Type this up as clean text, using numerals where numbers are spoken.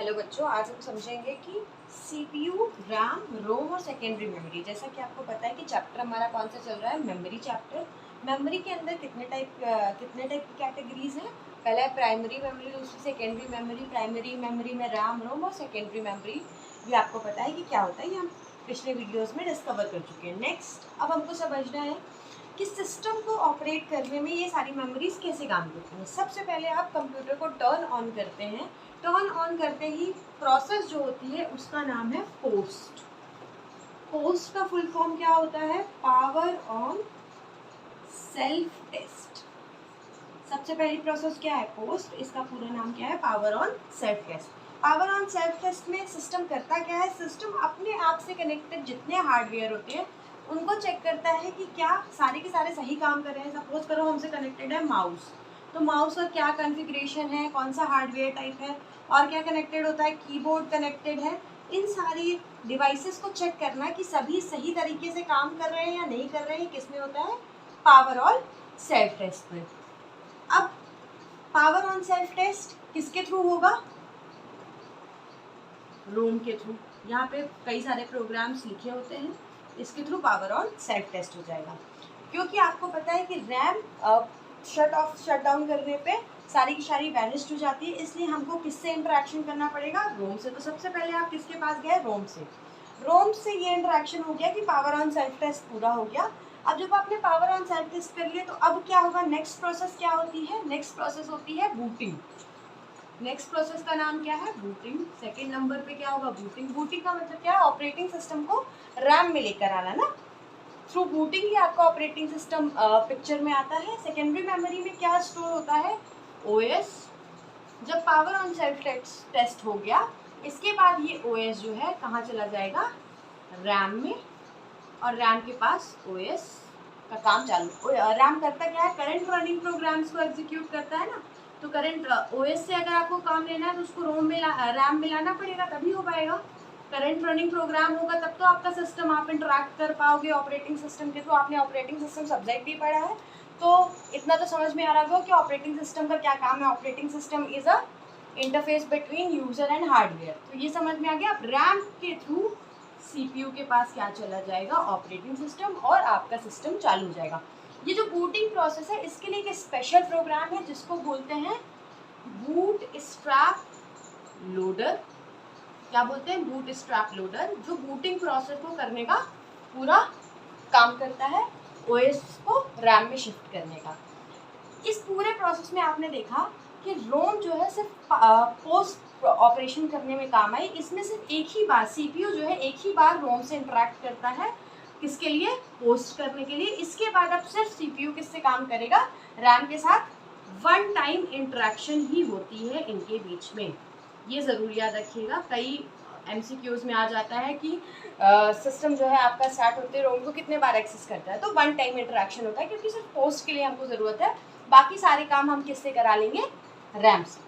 Hello बच्चों, आज हम समझेंगे कि सीपीयू, रैम, रोम और सेकेंडरी मेमोरी। जैसा कि आपको पता है कि चैप्टर हमारा कौन सा चल रहा है, मेमोरी चैप्टर। मेमोरी के अंदर कितने टाइप की कैटेगरीज हैं? पहला है प्राइमरी मेमोरी, दूसरी सेकेंडरी मेमोरी। प्राइमरी मेमोरी में रैम, रोम और सेकेंडरी मेमोरी भी आपको पता है कि क्या होता है, ये हम पिछले वीडियोज़ में डिस्कवर कर चुके हैं। नेक्स्ट अब हमको समझना है कि सिस्टम को ऑपरेट करने में ये सारी मेमोरीज कैसे काम करती हैं। सबसे पहले आप कंप्यूटर को टर्न ऑन करते हैं। टर्न ऑन करते ही प्रोसेस जो होती है उसका नाम है पोस्ट। पोस्ट का फुल फॉर्म क्या होता है? Power on self test. सबसे पहली प्रोसेस क्या है? पोस्ट। इसका पूरा नाम क्या है? Power on self test. Power on self test में सिस्टम करता क्या है? सिस्टम अपने आप से कनेक्टेड जितने हार्डवेयर होते हैं उनको चेक करता है कि क्या सारे के सारे सही काम कर रहे हैं। सपोज करो हमसे कनेक्टेड है माउस, तो माउस का क्या कॉन्फ़िगरेशन है, कौन सा हार्डवेयर टाइप है और क्या कनेक्टेड होता है, कीबोर्ड कनेक्टेड है। इन सारी डिवाइसेस को चेक करना कि सभी सही तरीके से काम कर रहे हैं या नहीं कर रहे हैं, किस में होता है? पावर ऑन सेल्फ टेस्ट में। अब पावर ऑन सेल्फ टेस्ट किसके थ्रू होगा? रोम के थ्रू। यहाँ पे कई सारे प्रोग्राम्स लिखे होते हैं, इसके through power on self test हो जाएगा। क्योंकि आपको पता है कि रैम शट डाउन करने पे सारी की सारी वैनिश्ड हो जाती है, इसलिए हमको किससे इंटरेक्शन करना पड़ेगा? रोम से। तो सबसे पहले आप किसके पास गए? रोम से। रोम से ये इंटरेक्शन हो गया कि पावर ऑन सेल्फ टेस्ट पूरा हो गया। अब जब आपने पावर ऑन सेल्फ टेस्ट कर लिया तो अब क्या होगा? नेक्स्ट प्रोसेस क्या होती है? नेक्स्ट प्रोसेस होती है बूटिंग। नेक्स्ट प्रोसेस का नाम क्या है? बूटिंग। सेकेंड नंबर पे क्या होगा? बूटिंग। बूटिंग का मतलब क्या है? ऑपरेटिंग सिस्टम को रैम में लेकर आना ना। थ्रू बूटिंग ही आपका ऑपरेटिंग सिस्टम पिक्चर में आता है। सेकेंडरी मेमोरी में क्या स्टोर होता है? ओएस। जब पावर ऑन सेल्फ टेस्ट हो गया, इसके बाद ये ओएस जो है कहाँ चला जाएगा? रैम में। और रैम के पास ओएस का काम चालू। रैम करता क्या है? करंट रनिंग प्रोग्राम्स को एग्जीक्यूट करता है ना। तो करंट ओएस से अगर आपको काम लेना है तो उसको रैम में लाना पड़ेगा, तभी हो पाएगा। करंट रनिंग प्रोग्राम होगा तब तो आपका सिस्टम आप इंटरेक्ट कर पाओगे ऑपरेटिंग सिस्टम के थ्रू। आपने ऑपरेटिंग सिस्टम सब्जेक्ट भी पढ़ा है, तो इतना तो समझ में आ रहा होगा कि ऑपरेटिंग सिस्टम का क्या काम है। Operating system is a interface between user and hardware. तो ये समझ में आ गया। अब रैम के थ्रू सीपीयू के पास क्या चला जाएगा? ऑपरेटिंग सिस्टम, और आपका सिस्टम चालू हो जाएगा। ये जो बूटिंग प्रोसेस है इसके लिए एक स्पेशल प्रोग्राम है जिसको बोलते हैं बूट स्ट्रैप लोडर। क्या बोलते हैं? बूट स्ट्रैप लोडर, जो बूटिंग प्रोसेस को करने का पूरा काम करता है, ओएस को रैम में शिफ्ट करने का। इस पूरे प्रोसेस में आपने देखा कि रोम जो है सिर्फ पोस्ट ऑपरेशन करने में काम आई। इसमें सिर्फ एक ही बार सीपीयू जो है एक ही बार रोम से इंटरेक्ट करता है। किसके लिए? पोस्ट करने के लिए। इसके बाद अब सिर्फ सीपीयू किससे काम करेगा? रैम के साथ वन टाइम इंटरेक्शन ही होती है इनके बीच में। ये ज़रूर याद रखिएगा। कई एमसीक्यूज में आ जाता है कि सिस्टम जो है आपका स्टार्ट होते रोम को कितने बार एक्सेस करता है, तो वन टाइम इंटरेक्शन होता है, क्योंकि सिर्फ पोस्ट के लिए हमको ज़रूरत है। बाकी सारे काम हम किससे करा लेंगे? रैम से।